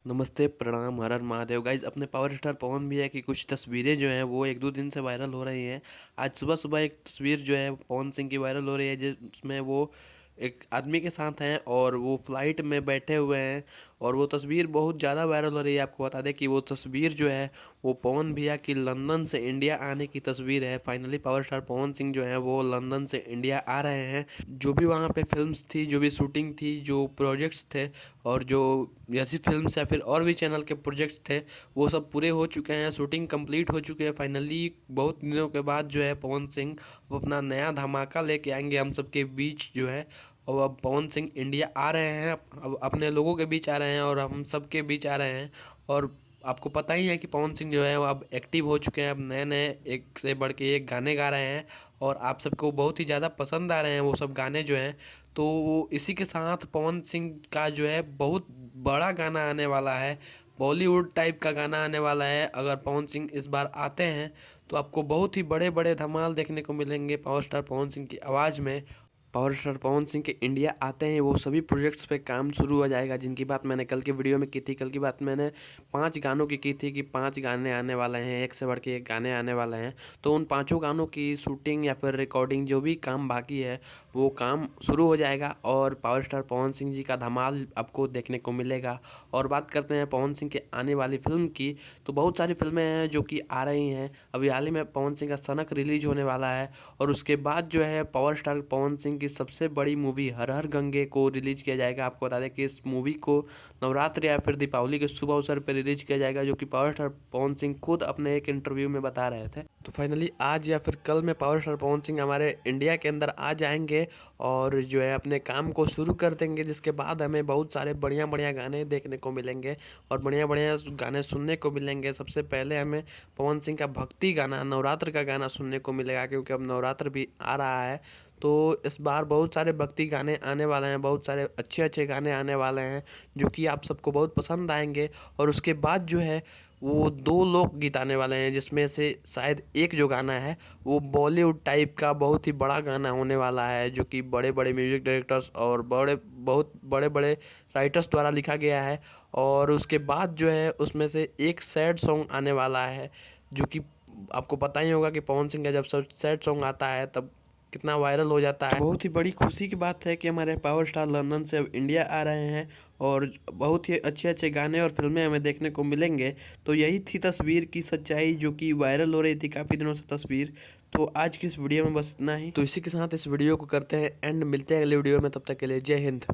नमस्ते, प्रणाम, हर हर महादेव। गाइज़, अपने पावर स्टार पवन भैया की कुछ तस्वीरें जो हैं वो 1-2 दिन से वायरल हो रही हैं। आज सुबह-सुबह एक तस्वीर जो है पवन सिंह की वायरल हो रही है, जिसमें वो एक आदमी के साथ हैं और वो फ्लाइट में बैठे हुए हैं और वो तस्वीर बहुत ज़्यादा वायरल हो रही है। आपको बता दें कि वो तस्वीर जो है वो पवन भैया की लंदन से इंडिया आने की तस्वीर है। Finally power star Pawan Singh जो हैं वो लंदन से इंडिया आ रहे हैं। जो भी वहाँ पे फ़िल्म्स थी, जो भी शूटिंग थी, जो प्रोजेक्ट्स थे और जो ऐसी फिल्म्स या फिर और भी चैनल के प्रोजेक्ट्स थे वो सब पूरे हो चुके हैं। शूटिंग कंप्लीट हो चुकी है। फाइनली बहुत दिनों के बाद जो है पवन सिंह अब अपना नया धमाका लेके आएंगे हम सबके बीच जो है। और अब पवन सिंह इंडिया आ रहे हैं, अब अपने लोगों के बीच आ रहे हैं और हम सबके बीच आ रहे हैं। और आपको पता ही है कि पवन सिंह जो है वो अब एक्टिव हो चुके हैं। अब नए नए एक से बढ़ के एक गाने गा रहे हैं और आप सबको बहुत ही ज़्यादा पसंद आ रहे हैं वो सब गाने जो हैं। तो वो इसी के साथ पवन सिंह का जो है बहुत बड़ा गाना आने वाला है, बॉलीवुड टाइप का गाना आने वाला है। अगर पवन सिंह इस बार आते हैं तो आपको बहुत ही बड़े बड़े धमाल देखने को मिलेंगे पावर स्टार पवन सिंह की आवाज़ में। पावर स्टार पवन सिंह के इंडिया आते हैं वो सभी प्रोजेक्ट्स पे काम शुरू हो जाएगा, जिनकी बात मैंने कल के वीडियो में की थी। कल की बात मैंने 5 गानों की थी कि 5 गाने आने वाले हैं, एक से बढ़ के एक गाने आने वाले हैं। तो उन पाँचों गानों की शूटिंग या फिर रिकॉर्डिंग जो भी काम बाकी है वो काम शुरू हो जाएगा और पावर स्टार पवन सिंह जी का धमाल आपको देखने को मिलेगा। और बात करते हैं पवन सिंह के आने वाली फिल्म की, तो बहुत सारी फिल्में हैं जो कि आ रही हैं। अभी हाल ही में पवन सिंह का सनक रिलीज होने वाला है और उसके बाद जो है पावर स्टार पवन सिंह की सबसे बड़ी मूवी हर हर गंगे को रिलीज किया जाएगा। आपको बता दें कि इस मूवी को नवरात्र या फिर दीपावली के शुभ अवसर पर रिलीज किया जाएगा, जो कि पावर स्टार पवन सिंह खुद अपने एक इंटरव्यू में बता रहे थे। तो फाइनली आज या फिर कल में पावर स्टार पवन सिंह हमारे इंडिया के अंदर आ जाएंगे और जो है अपने काम को शुरू कर देंगे, जिसके बाद हमें बहुत सारे बढ़िया बढ़िया गाने देखने को मिलेंगे और बढ़िया बढ़िया गाने सुनने को मिलेंगे। सबसे पहले हमें पवन सिंह का भक्ति गाना, नवरात्र का गाना सुनने को मिलेगा, क्योंकि अब नवरात्र भी आ रहा है। तो इस बार बहुत सारे भक्ति गाने आने वाले हैं, बहुत सारे अच्छे अच्छे गाने आने वाले हैं जो कि आप सबको बहुत पसंद आएंगे। और उसके बाद जो है वो 2 लोकगीत आने वाले हैं, जिसमें से शायद एक जो गाना है वो बॉलीवुड टाइप का बहुत ही बड़ा गाना होने वाला है, जो कि बड़े बड़े म्यूजिक डायरेक्टर्स और बहुत बड़े बड़े राइटर्स द्वारा लिखा गया है। और उसके बाद जो है उसमें से एक सैड सॉन्ग आने वाला है, जो कि आपको पता ही होगा कि पवन सिंह का जब सब सैड सॉन्ग आता है तब कितना वायरल हो जाता है। तो बहुत ही बड़ी खुशी की बात है कि हमारे पावर स्टार लंदन से अब इंडिया आ रहे हैं और बहुत ही अच्छे अच्छे गाने और फिल्में हमें देखने को मिलेंगे। तो यही थी तस्वीर की सच्चाई, जो कि वायरल हो रही थी काफ़ी दिनों से तस्वीर। तो आज की इस वीडियो में बस इतना ही। तो इसी के साथ इस वीडियो को करते हैं एंड, मिलते हैं अगले वीडियो में। तब तक के लिए जय हिंद।